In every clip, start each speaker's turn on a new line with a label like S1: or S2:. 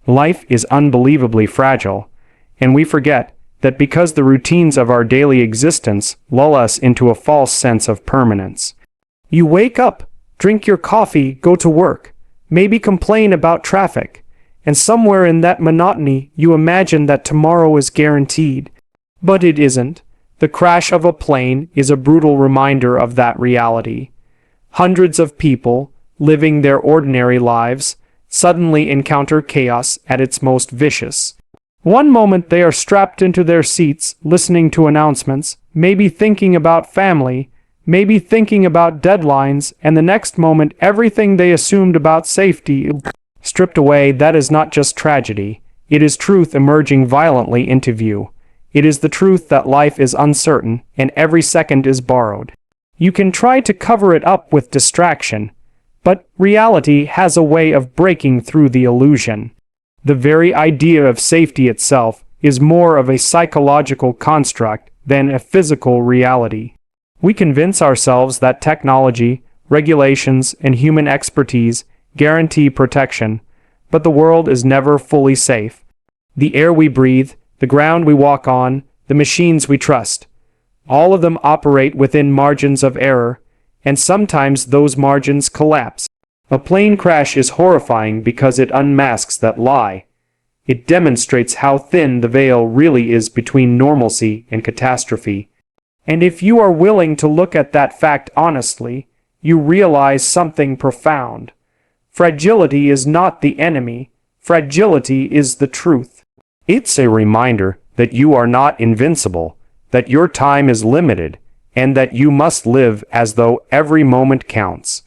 S1: Life is unbelievably fragile, and we forget that because the routines of our daily existence lull us into a false sense of permanence. You wake up, drink your coffee, go to work, maybe complain about traffic, and somewhere in that monotony you imagine that tomorrow is guaranteed. But it isn't. The crash of a plane is a brutal reminder of that reality. Hundreds of people, living their ordinary lives, suddenly encounter chaos at its most vicious. One moment they are strapped into their seats, listening to announcements, maybe thinking about family, maybe thinking about deadlines, and the next moment everything they assumed about safety stripped away. That is not just tragedy. It is truth emerging violently into view. It is the truth that life is uncertain, and every second is borrowed. You can try to cover it up with distraction, but reality has a way of breaking through the illusion. The very idea of safety itself is more of a psychological construct than a physical reality. We convince ourselves that technology, regulations, and human expertise guarantee protection, but the world is never fully safe. The air we breathe, the ground we walk on, the machines we trust, all of them operate within margins of error, and sometimes those margins collapse. A plane crash is horrifying because it unmasks that lie. It demonstrates how thin the veil really is between normalcy and catastrophe. And if you are willing to look at that fact honestly, you realize something profound. Fragility is not the enemy. Fragility is the truth. It's a reminder that you are not invincible, that your time is limited, and that you must live as though every moment counts.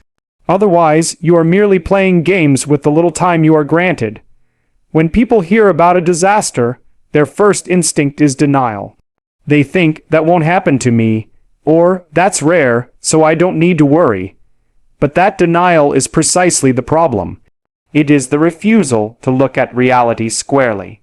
S1: Otherwise, you are merely playing games with the little time you are granted. When people hear about a disaster, their first instinct is denial. They think, that won't happen to me, or that's rare, so I don't need to worry. But that denial is precisely the problem. It is the refusal to look at reality squarely.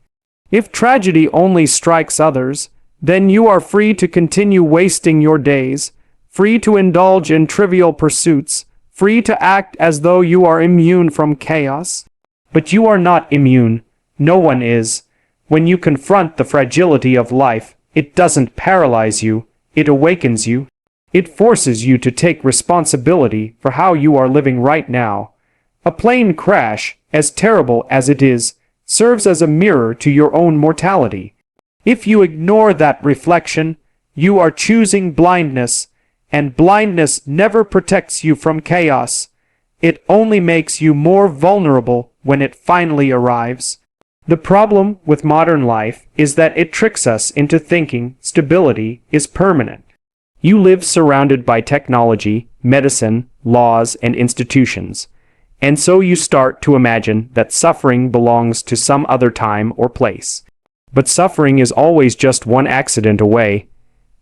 S1: If tragedy only strikes others, then you are free to continue wasting your days, free to indulge in trivial pursuits, free to act as though you are immune from chaos. But you are not immune. No one is. When you confront the fragility of life, it doesn't paralyze you, it awakens you. It forces you to take responsibility for how you are living right now. A plane crash, as terrible as it is, serves as a mirror to your own mortality. If you ignore that reflection, you are choosing blindness, and blindness never protects you from chaos. It only makes you more vulnerable when it finally arrives. The problem with modern life is that it tricks us into thinking stability is permanent. You live surrounded by technology, medicine, laws, and institutions, and so you start to imagine that suffering belongs to some other time or place. But suffering is always just one accident away.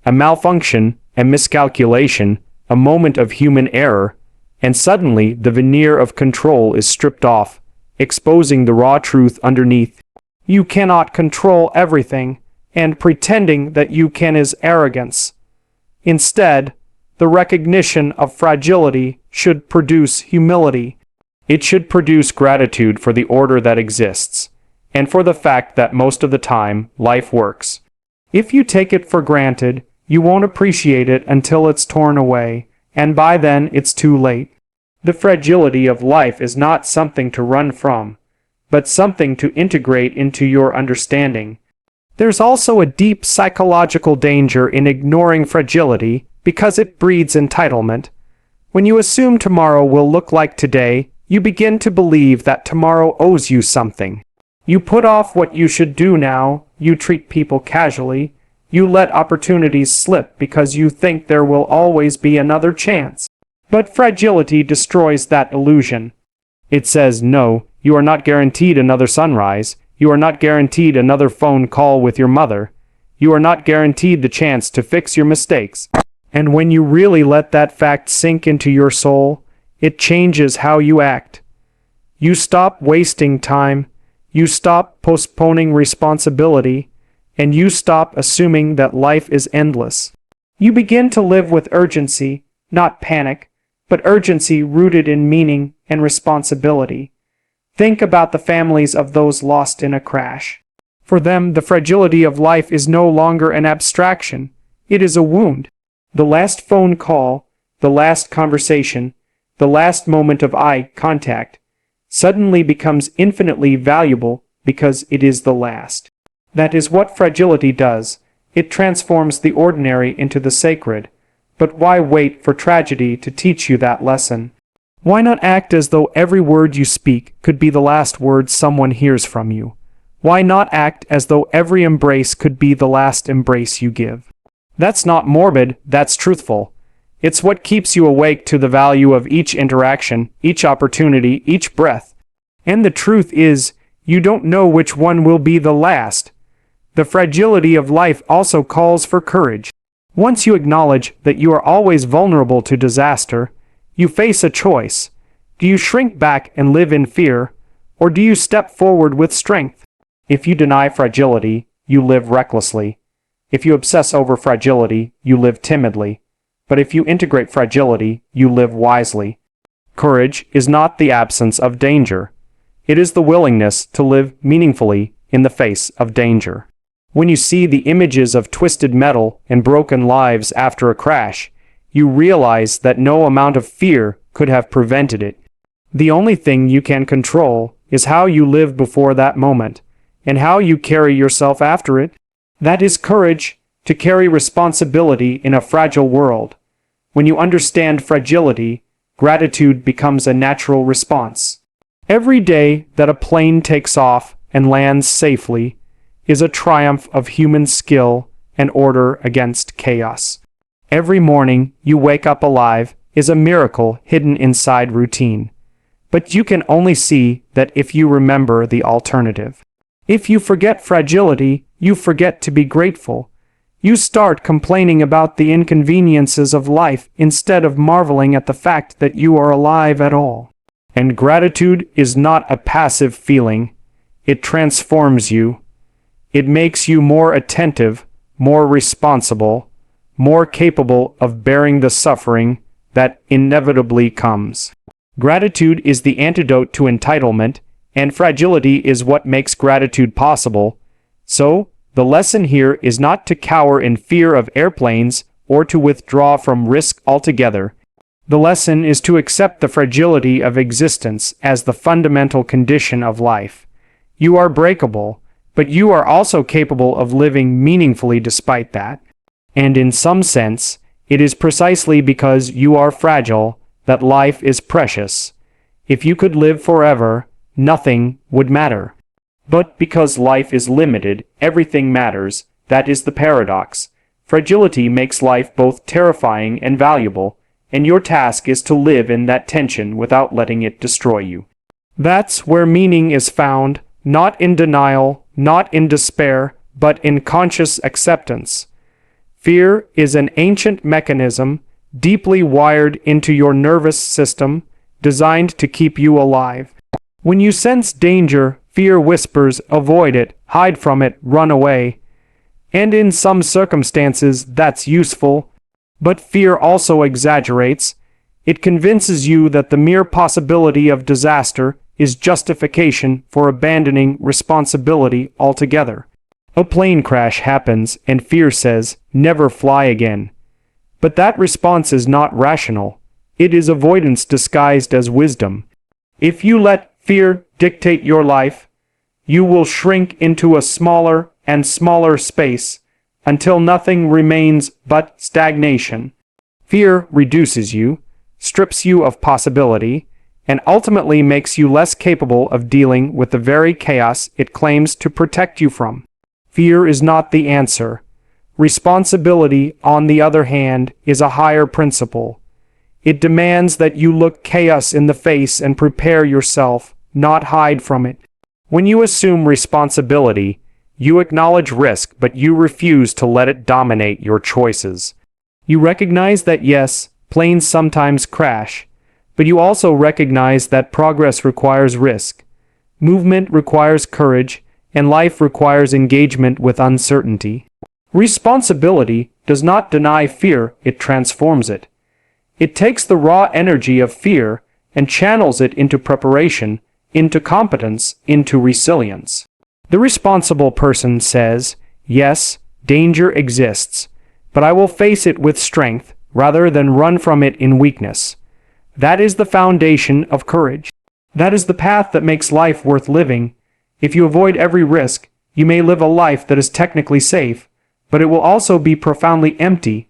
S1: A malfunction, a miscalculation, a moment of human error, and suddenly the veneer of control is stripped off, exposing the raw truth underneath. You cannot control everything, and pretending that you can is arrogance. Instead, the recognition of fragility should produce humility. It should produce gratitude for the order that exists, and for the fact that most of the time, life works. If you take it for granted, you won't appreciate it until it's torn away, and by then it's too late. The fragility of life is not something to run from, but something to integrate into your understanding. There's also a deep psychological danger in ignoring fragility because it breeds entitlement. When you assume tomorrow will look like today, you begin to believe that tomorrow owes you something. You put off what you should do now, you treat people casually, you let opportunities slip because you think there will always be another chance. But fragility destroys that illusion. It says, no, you are not guaranteed another sunrise, you are not guaranteed another phone call with your mother, you are not guaranteed the chance to fix your mistakes. And when you really let that fact sink into your soul, it changes how you act. You stop wasting time, you stop postponing responsibility, and you stop assuming that life is endless. You begin to live with urgency, not panic, but urgency rooted in meaning and responsibility. Think about the families of those lost in a crash. For them, the fragility of life is no longer an abstraction. It is a wound. The last phone call, the last conversation, the last moment of eye contact suddenly becomes infinitely valuable because it is the last. That is what fragility does. It transforms the ordinary into the sacred. But why wait for tragedy to teach you that lesson? Why not act as though every word you speak could be the last word someone hears from you? Why not act as though every embrace could be the last embrace you give? That's not morbid, that's truthful. It's what keeps you awake to the value of each interaction, each opportunity, each breath. And the truth is, you don't know which one will be the last. The fragility of life also calls for courage. Once you acknowledge that you are always vulnerable to disaster, you face a choice. Do you shrink back and live in fear, or do you step forward with strength? If you deny fragility, you live recklessly. If you obsess over fragility, you live timidly. But if you integrate fragility, you live wisely. Courage is not the absence of danger. It is the willingness to live meaningfully in the face of danger. When you see the images of twisted metal and broken lives after a crash, you realize that no amount of fear could have prevented it. The only thing you can control is how you live before that moment, and how you carry yourself after it. That is courage, to carry responsibility in a fragile world. When you understand fragility, gratitude becomes a natural response. Every day that a plane takes off and lands safely is a triumph of human skill and order against chaos. Every morning you wake up alive is a miracle hidden inside routine. But you can only see that if you remember the alternative. If you forget fragility, you forget to be grateful. You start complaining about the inconveniences of life instead of marveling at the fact that you are alive at all. And gratitude is not a passive feeling. It transforms you. It makes you more attentive, more responsible, more capable of bearing the suffering that inevitably comes. Gratitude is the antidote to entitlement, and fragility is what makes gratitude possible. So, the lesson here is not to cower in fear of airplanes or to withdraw from risk altogether. The lesson is to accept the fragility of existence as the fundamental condition of life. You are breakable, but you are also capable of living meaningfully despite that. And in some sense, it is precisely because you are fragile that life is precious. If you could live forever, nothing would matter. But because life is limited, everything matters. That is the paradox. Fragility makes life both terrifying and valuable, and your task is to live in that tension without letting it destroy you. That's where meaning is found, not in denial, not in despair, but in conscious acceptance. Fear is an ancient mechanism, deeply wired into your nervous system, designed to keep you alive. When you sense danger, fear whispers, avoid it, hide from it, run away. And in some circumstances, that's useful. But fear also exaggerates. It convinces you that the mere possibility of disaster is justification for abandoning responsibility altogether. A plane crash happens and fear says, never fly again. But that response is not rational. It is avoidance disguised as wisdom. If you let fear dictate your life, you will shrink into a smaller and smaller space until nothing remains but stagnation. Fear reduces you, strips you of possibility, and ultimately makes you less capable of dealing with the very chaos it claims to protect you from. Fear is not the answer. Responsibility, on the other hand, is a higher principle. It demands that you look chaos in the face and prepare yourself, not hide from it. When you assume responsibility, you acknowledge risk, but you refuse to let it dominate your choices. You recognize that yes, planes sometimes crash, but you also recognize that progress requires risk, movement requires courage, and life requires engagement with uncertainty. Responsibility does not deny fear, it transforms it. It takes the raw energy of fear and channels it into preparation into competence, into resilience. The responsible person says, yes, danger exists, but I will face it with strength rather than run from it in weakness. That is the foundation of courage. That is the path that makes life worth living. If you avoid every risk, you may live a life that is technically safe, but it will also be profoundly empty.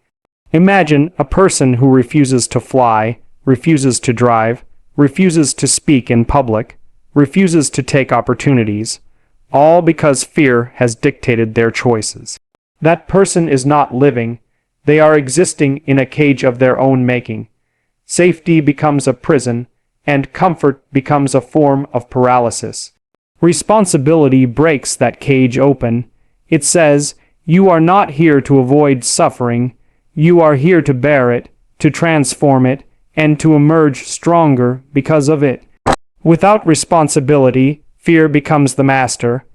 S1: Imagine a person who refuses to fly, refuses to drive, refuses to speak in public, refuses to take opportunities, all because fear has dictated their choices. That person is not living. They are existing in a cage of their own making. Safety becomes a prison, and comfort becomes a form of paralysis. Responsibility breaks that cage open. It says, you are not here to avoid suffering. You are here to bear it, to transform it, and to emerge stronger because of it. Without responsibility, fear becomes the master.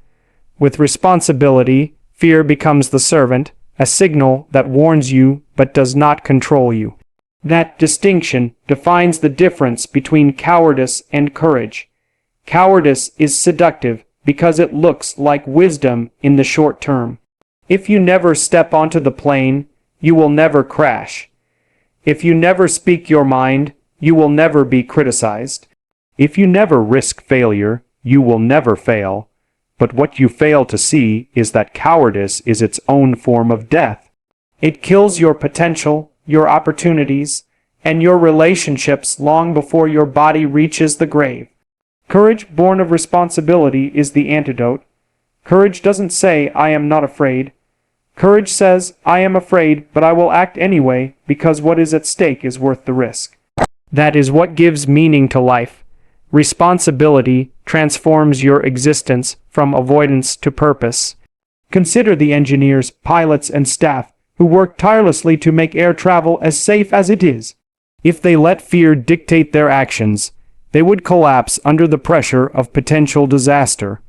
S1: With responsibility, fear becomes the servant, a signal that warns you but does not control you. That distinction defines the difference between cowardice and courage. Cowardice is seductive because it looks like wisdom in the short term. If you never step onto the plane, you will never crash. If you never speak your mind, you will never be criticized. If you never risk failure, you will never fail. But what you fail to see is that cowardice is its own form of death. It kills your potential, your opportunities, and your relationships long before your body reaches the grave. Courage born of responsibility is the antidote. Courage doesn't say, I am not afraid. Courage says, I am afraid, but I will act anyway, because what is at stake is worth the risk. That is what gives meaning to life. Responsibility transforms your existence from avoidance to purpose. Consider the engineers, pilots, and staff who work tirelessly to make air travel as safe as it is. If they let fear dictate their actions, they would collapse under the pressure of potential disaster.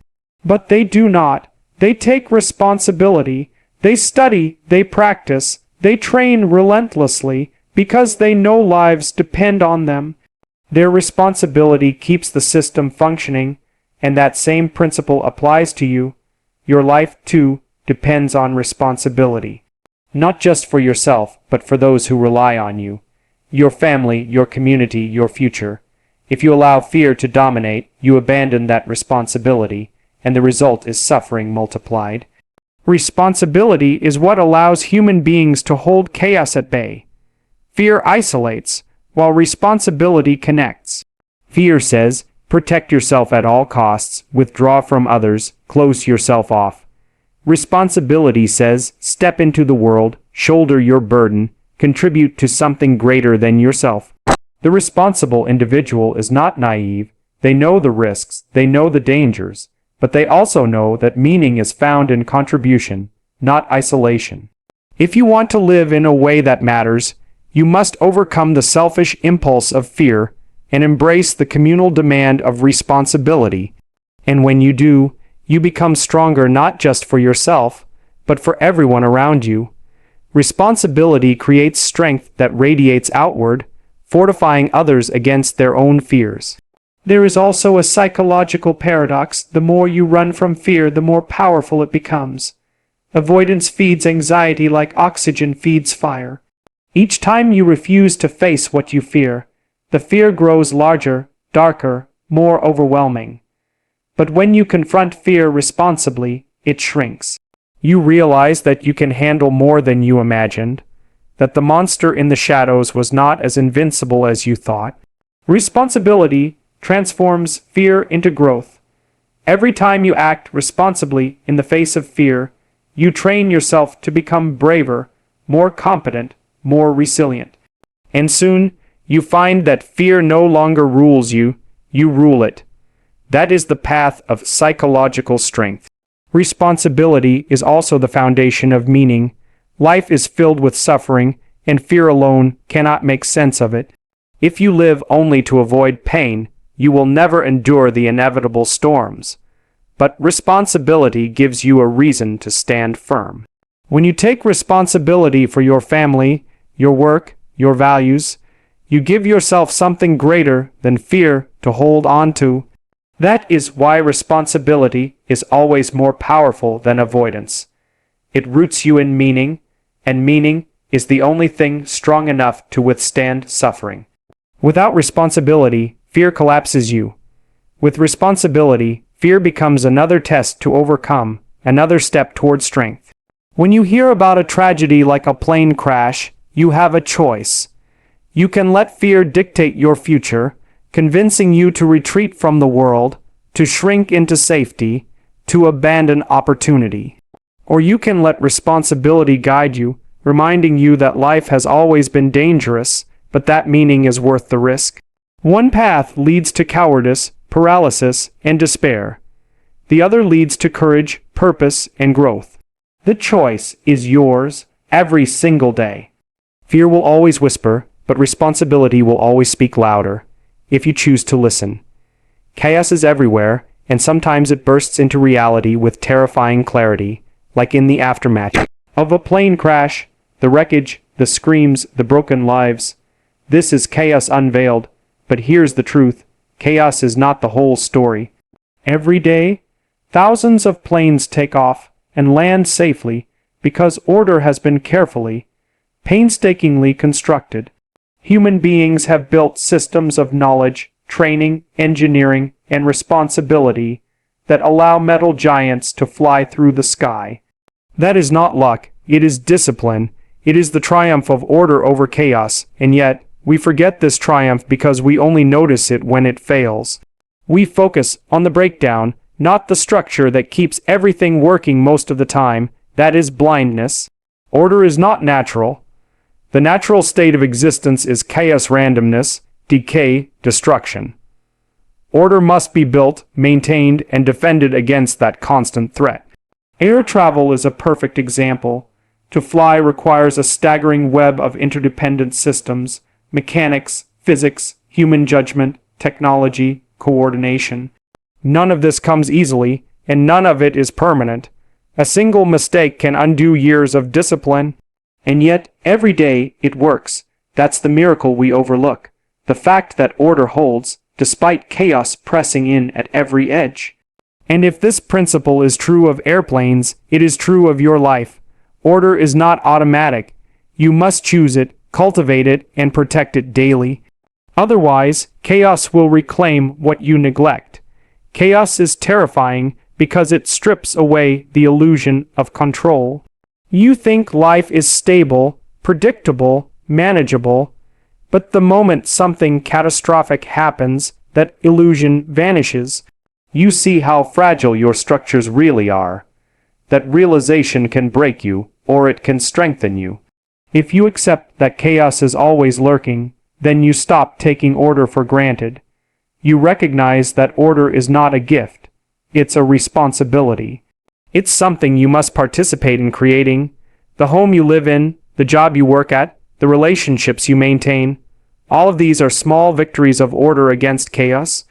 S1: But they do not. They take responsibility. They study, they practice, they train relentlessly because they know lives depend on them. Their responsibility keeps the system functioning, and that same principle applies to you. Your life, too, depends on responsibility. Not just for yourself, but for those who rely on you. Your family, your community, your future. If you allow fear to dominate, you abandon that responsibility, and the result is suffering multiplied. Responsibility is what allows human beings to hold chaos at bay. Fear isolates, while responsibility connects. Fear says, protect yourself at all costs, withdraw from others, close yourself off. Responsibility says, step into the world, shoulder your burden, contribute to something greater than yourself. The responsible individual is not naive. They know the risks, they know the dangers, but they also know that meaning is found in contribution, not isolation. If you want to live in a way that matters, you must overcome the selfish impulse of fear and embrace the communal demand of responsibility. And when you do, you become stronger not just for yourself, but for everyone around you. Responsibility creates strength that radiates outward, fortifying others against their own fears. There is also a psychological paradox. The more you run from fear, the more powerful it becomes. Avoidance feeds anxiety like oxygen feeds fire. Each time you refuse to face what you fear, the fear grows larger, darker, more overwhelming. But when you confront fear responsibly, it shrinks. You realize that you can handle more than you imagined, that the monster in the shadows was not as invincible as you thought. Responsibility transforms fear into growth. Every time you act responsibly in the face of fear, you train yourself to become braver, more competent, more resilient. And soon, you find that fear no longer rules you, you rule it. That is the path of psychological strength. Responsibility is also the foundation of meaning. Life is filled with suffering, and fear alone cannot make sense of it. If you live only to avoid pain, you will never endure the inevitable storms. But responsibility gives you a reason to stand firm. When you take responsibility for your family, your work, your values, you give yourself something greater than fear to hold on to. That is why responsibility is always more powerful than avoidance. It roots you in meaning, and meaning is the only thing strong enough to withstand suffering. Without responsibility, fear collapses you. With responsibility, fear becomes another test to overcome, another step toward strength. When you hear about a tragedy like a plane crash, you have a choice. You can let fear dictate your future, convincing you to retreat from the world, to shrink into safety, to abandon opportunity. Or you can let responsibility guide you, reminding you that life has always been dangerous, but that meaning is worth the risk. One path leads to cowardice, paralysis, and despair. The other leads to courage, purpose, and growth. The choice is yours every single day. Fear will always whisper, but responsibility will always speak louder, if you choose to listen. Chaos is everywhere, and sometimes it bursts into reality with terrifying clarity, like in the aftermath of a plane crash, the wreckage, the screams, the broken lives. This is chaos unveiled, but here's the truth. Chaos is not the whole story. Every day, thousands of planes take off and land safely because order has been carefully, painstakingly constructed. Human beings have built systems of knowledge, training, engineering, and responsibility that allow metal giants to fly through the sky. That is not luck, it is discipline. It is the triumph of order over chaos, and yet, we forget this triumph because we only notice it when it fails. We focus on the breakdown, not the structure that keeps everything working most of the time. That is blindness. Order is not natural. The natural state of existence is chaos, randomness, decay, destruction. Order must be built, maintained, and defended against that constant threat. Air travel is a perfect example. To fly requires a staggering web of interdependent systems, mechanics, physics, human judgment, technology, coordination. None of this comes easily, and none of it is permanent. A single mistake can undo years of discipline. And yet, every day, it works. That's the miracle we overlook. The fact that order holds, despite chaos pressing in at every edge. And if this principle is true of airplanes, it is true of your life. Order is not automatic. You must choose it, cultivate it, and protect it daily. Otherwise, chaos will reclaim what you neglect. Chaos is terrifying because it strips away the illusion of control. You think life is stable, predictable, manageable, but the moment something catastrophic happens, that illusion vanishes. You see how fragile your structures really are. That realization can break you, or it can strengthen you. If you accept that chaos is always lurking, then you stop taking order for granted. You recognize that order is not a gift. It's a responsibility. It's something you must participate in creating. The home you live in, the job you work at, the relationships you maintain. All of these are small victories of order against chaos.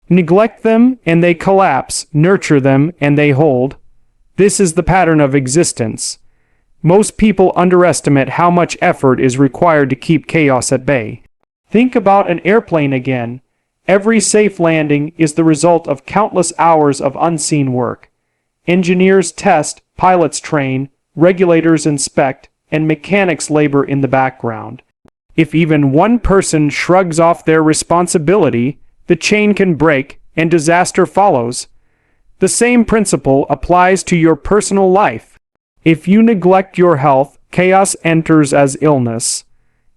S1: Neglect them and they collapse. Nurture them and they hold. This is the pattern of existence. Most people underestimate how much effort is required to keep chaos at bay. Think about an airplane again. Every safe landing is the result of countless hours of unseen work. Engineers test, pilots train, regulators inspect, and mechanics labor in the background. If even one person shrugs off their responsibility, the chain can break and disaster follows. The same principle applies to your personal life. If you neglect your health, chaos enters as illness.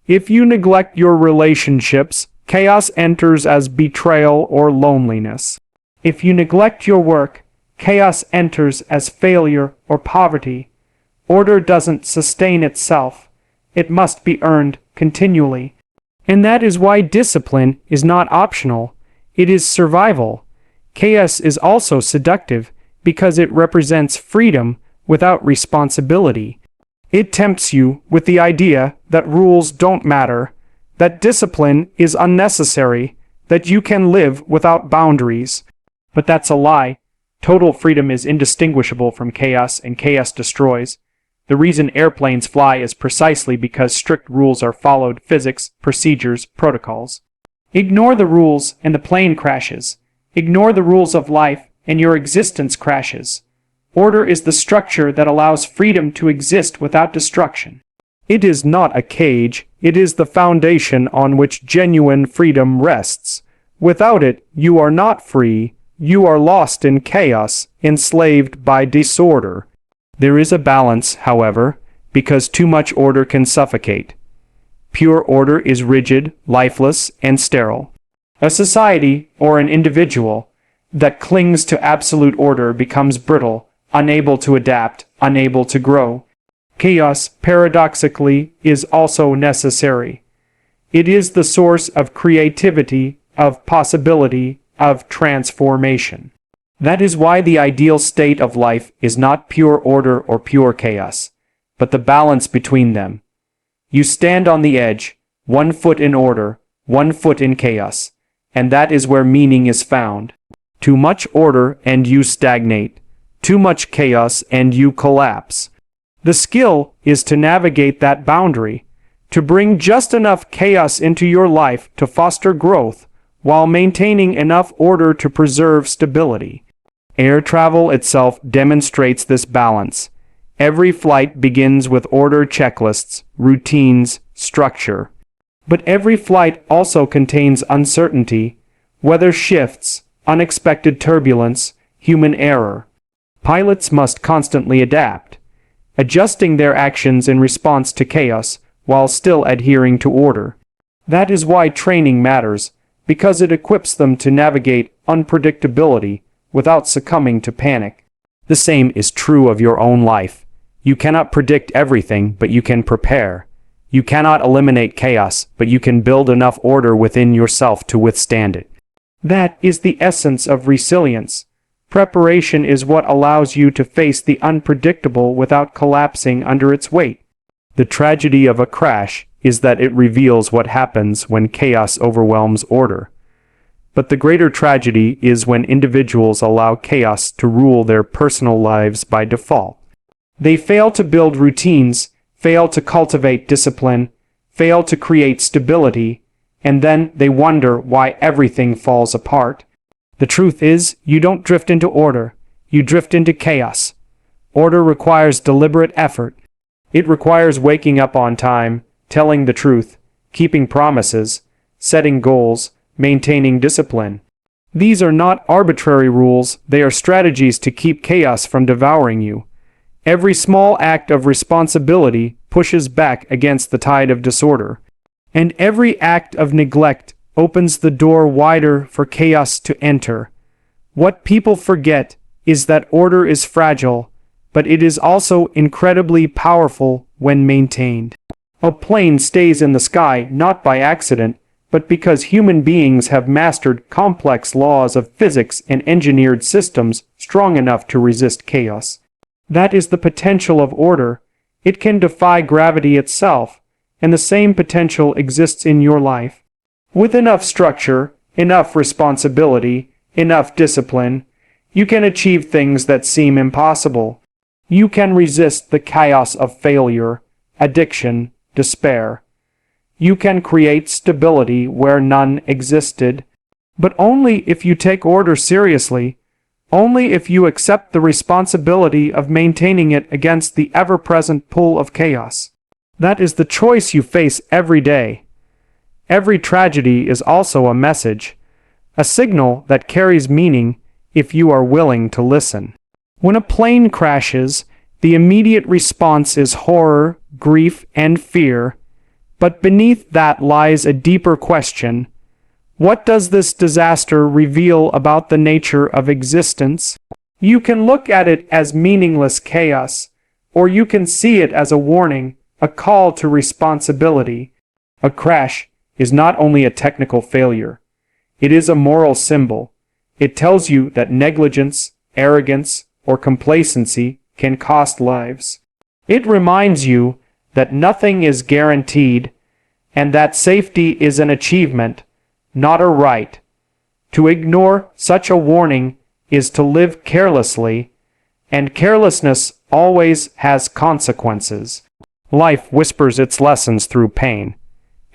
S1: If you neglect your relationships, chaos enters as betrayal or loneliness. If you neglect your work, chaos enters as failure or poverty. Order doesn't sustain itself. It must be earned continually. And that is why discipline is not optional. It is survival. Chaos is also seductive because it represents freedom without responsibility. It tempts you with the idea that rules don't matter, that discipline is unnecessary, that you can live without boundaries. But that's a lie. Total freedom is indistinguishable from chaos, and chaos destroys. The reason airplanes fly is precisely because strict rules are followed: physics, procedures, protocols. Ignore the rules and the plane crashes. Ignore the rules of life, and your existence crashes. Order is the structure that allows freedom to exist without destruction. It is not a cage, it is the foundation on which genuine freedom rests. Without it, you are not free, you are lost in chaos, enslaved by disorder. There is a balance, however, because too much order can suffocate. Pure order is rigid, lifeless, and sterile. A society, or an individual, that clings to absolute order becomes brittle, unable to adapt, unable to grow. Chaos, paradoxically, is also necessary. It is the source of creativity, of possibility, of transformation. That is why the ideal state of life is not pure order or pure chaos, but the balance between them. You stand on the edge, 1 foot in order, 1 foot in chaos, and that is where meaning is found. Too much order and you stagnate. Too much chaos and you collapse. The skill is to navigate that boundary, to bring just enough chaos into your life to foster growth, while maintaining enough order to preserve stability. Air travel itself demonstrates this balance. Every flight begins with order checklists, routines, structure. But every flight also contains uncertainty, weather shifts, unexpected turbulence, human error. Pilots must constantly adapt, adjusting their actions in response to chaos while still adhering to order. That is why training matters, because it equips them to navigate unpredictability without succumbing to panic. The same is true of your own life. You cannot predict everything, but you can prepare. You cannot eliminate chaos, but you can build enough order within yourself to withstand it. That is the essence of resilience. Preparation is what allows you to face the unpredictable without collapsing under its weight. The tragedy of a crash is that it reveals what happens when chaos overwhelms order. But the greater tragedy is when individuals allow chaos to rule their personal lives by default. They fail to build routines, fail to cultivate discipline, fail to create stability, and then they wonder why everything falls apart. The truth is, you don't drift into order, you drift into chaos. Order requires deliberate effort. It requires waking up on time, telling the truth, keeping promises, setting goals, maintaining discipline. These are not arbitrary rules, they are strategies to keep chaos from devouring you. Every small act of responsibility pushes back against the tide of disorder, and every act of neglect opens the door wider for chaos to enter. What people forget is that order is fragile, but it is also incredibly powerful when maintained. A plane stays in the sky not by accident, but because human beings have mastered complex laws of physics and engineered systems strong enough to resist chaos. That is the potential of order. It can defy gravity itself, and the same potential exists in your life. With enough structure, enough responsibility, enough discipline, you can achieve things that seem impossible. You can resist the chaos of failure, addiction, despair. You can create stability where none existed, but only if you take order seriously, only if you accept the responsibility of maintaining it against the ever-present pull of chaos. That is the choice you face every day. Every tragedy is also a message, a signal that carries meaning if you are willing to listen. When a plane crashes, the immediate response is horror, grief, and fear, but beneath that lies a deeper question. What does this disaster reveal about the nature of existence? You can look at it as meaningless chaos, or you can see it as a warning, a call to responsibility. A crash is not only a technical failure, it is a moral symbol. It tells you that negligence, arrogance, or complacency can cost lives. It reminds you that nothing is guaranteed, and that safety is an achievement, not a right. To ignore such a warning is to live carelessly, and carelessness always has consequences. Life whispers its lessons through pain,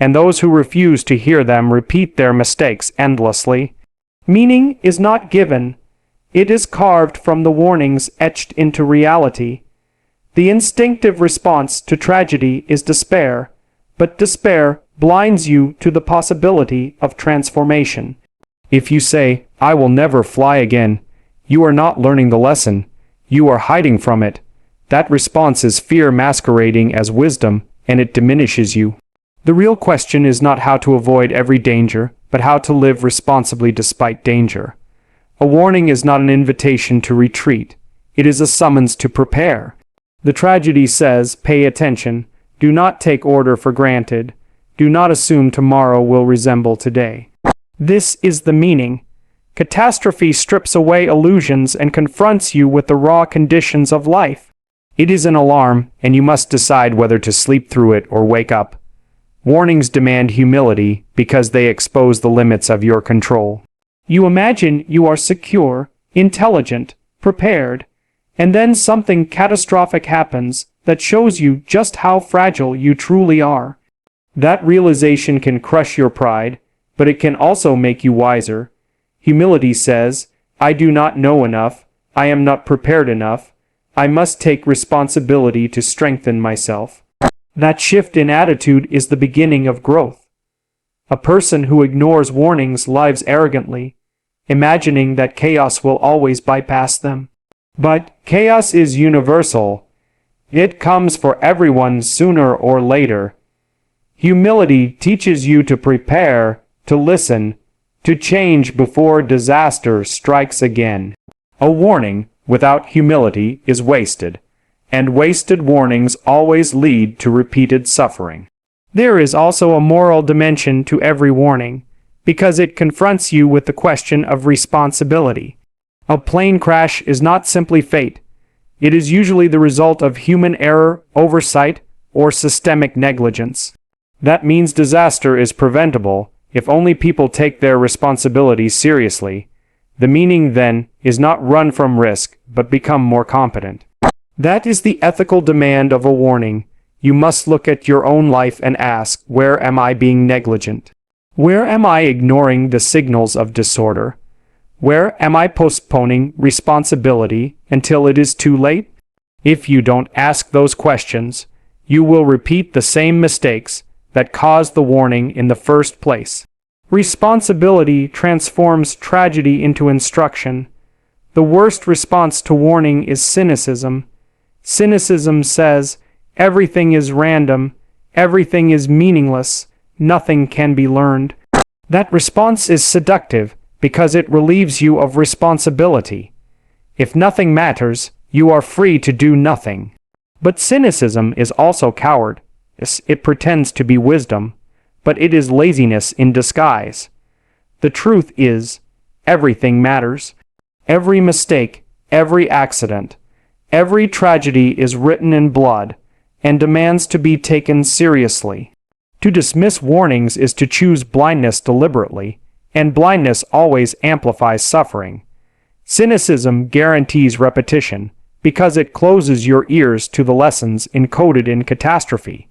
S1: and those who refuse to hear them repeat their mistakes endlessly. Meaning is not given. It is carved from the warnings etched into reality. The instinctive response to tragedy is despair, but despair blinds you to the possibility of transformation. If you say, "I will never fly again," you are not learning the lesson, you are hiding from it. That response is fear masquerading as wisdom, and it diminishes you. The real question is not how to avoid every danger, but how to live responsibly despite danger. A warning is not an invitation to retreat. It is a summons to prepare. The tragedy says, pay attention, do not take order for granted, do not assume tomorrow will resemble today. This is the meaning. Catastrophe strips away illusions and confronts you with the raw conditions of life. It is an alarm, and you must decide whether to sleep through it or wake up. Warnings demand humility because they expose the limits of your control. You imagine you are secure, intelligent, prepared, and then something catastrophic happens that shows you just how fragile you truly are. That realization can crush your pride, but it can also make you wiser. Humility says, I do not know enough, I am not prepared enough, I must take responsibility to strengthen myself. That shift in attitude is the beginning of growth. A person who ignores warnings lives arrogantly, imagining that chaos will always bypass them. But chaos is universal. It comes for everyone sooner or later. Humility teaches you to prepare, to listen, to change before disaster strikes again. A warning without humility is wasted, and wasted warnings always lead to repeated suffering. There is also a moral dimension to every warning, because it confronts you with the question of responsibility. A plane crash is not simply fate. It is usually the result of human error, oversight, or systemic negligence. That means disaster is preventable if only people take their responsibilities seriously. The meaning, then, is not run from risk, but become more competent. That is the ethical demand of a warning. You must look at your own life and ask, where am I being negligent? Where am I ignoring the signals of disorder? Where am I postponing responsibility until it is too late? If you don't ask those questions, you will repeat the same mistakes that caused the warning in the first place. Responsibility transforms tragedy into instruction. The worst response to warning is cynicism. Cynicism says, everything is random, everything is meaningless, nothing can be learned. That response is seductive because it relieves you of responsibility. If nothing matters, you are free to do nothing. But cynicism is also coward. It pretends to be wisdom, but it is laziness in disguise. The truth is, everything matters. Every mistake, every accident, every tragedy is written in blood and demands to be taken seriously. To dismiss warnings is to choose blindness deliberately, and blindness always amplifies suffering. Cynicism guarantees repetition because it closes your ears to the lessons encoded in catastrophe.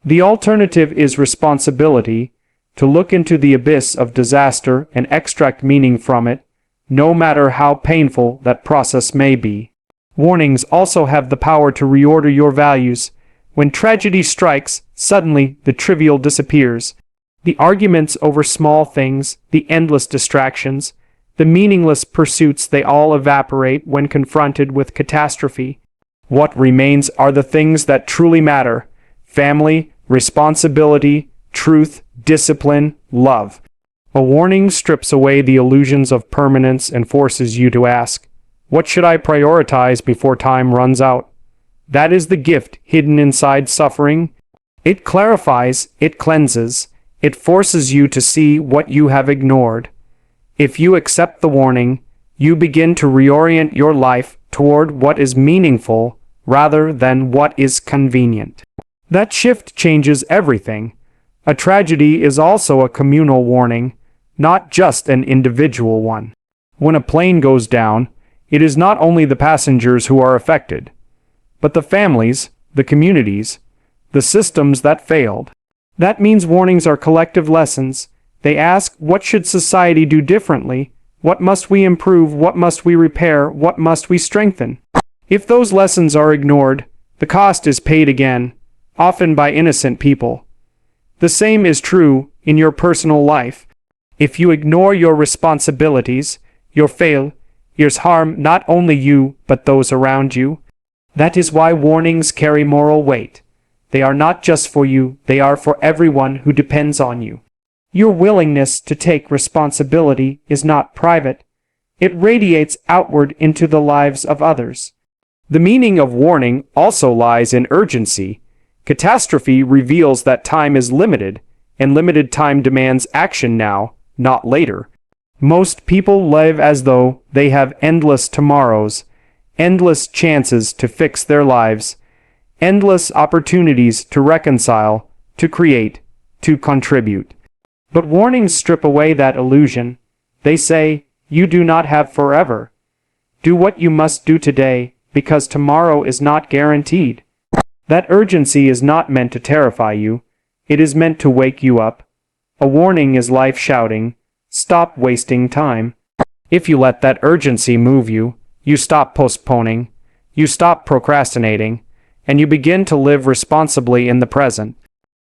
S1: The alternative is responsibility, to look into the abyss of disaster and extract meaning from it, no matter how painful that process may be. Warnings also have the power to reorder your values. When tragedy strikes, suddenly the trivial disappears. The arguments over small things, the endless distractions, the meaningless pursuits, they all evaporate when confronted with catastrophe. What remains are the things that truly matter: family, responsibility, truth, discipline, love. A warning strips away the illusions of permanence and forces you to ask, what should I prioritize before time runs out? That is the gift hidden inside suffering. It clarifies, it cleanses, it forces you to see what you have ignored. If you accept the warning, you begin to reorient your life toward what is meaningful rather than what is convenient. That shift changes everything. A tragedy is also a communal warning, not just an individual one. When a plane goes down, it is not only the passengers who are affected, but the families, the communities, the systems that failed. That means warnings are collective lessons. They ask, what should society do differently What must we improve? What must we repair? What must we strengthen? If those lessons are ignored, the cost is paid again, often by innocent people. The same is true in your personal life. If you ignore your responsibilities, your failures harm not only you but those around you. That is why warnings carry moral weight. They are not just for you, they are for everyone who depends on you. Your willingness to take responsibility is not private. It radiates outward into the lives of others. The meaning of warning also lies in urgency. Catastrophe reveals that time is limited, and limited time demands action now, not later. Most people live as though they have endless tomorrows, endless chances to fix their lives, endless opportunities to reconcile, to create, to contribute. But warnings strip away that illusion. They say, you do not have forever. Do what you must do today, because tomorrow is not guaranteed. That urgency is not meant to terrify you. It is meant to wake you up. A warning is life shouting, stop wasting time. If you let that urgency move you, you stop postponing, you stop procrastinating, and you begin to live responsibly in the present.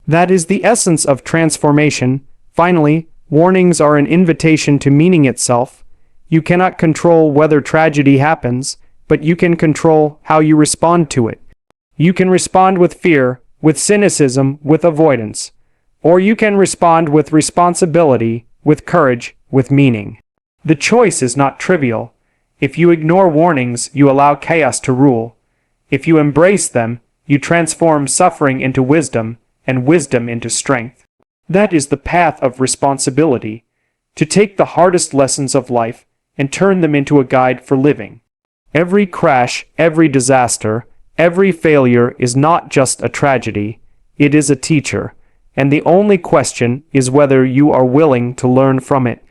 S1: That is the essence of transformation. Finally, warnings are an invitation to meaning itself. You cannot control whether tragedy happens, but you can control how you respond to it. You can respond with fear, with cynicism, with avoidance. Or you can respond with responsibility, with courage, with meaning. The choice is not trivial. If you ignore warnings, you allow chaos to rule. If you embrace them, you transform suffering into wisdom, and wisdom into strength. That is the path of responsibility, to take the hardest lessons of life and turn them into a guide for living. Every crash, every disaster, every failure is not just a tragedy, it is a teacher, and the only question is whether you are willing to learn from it.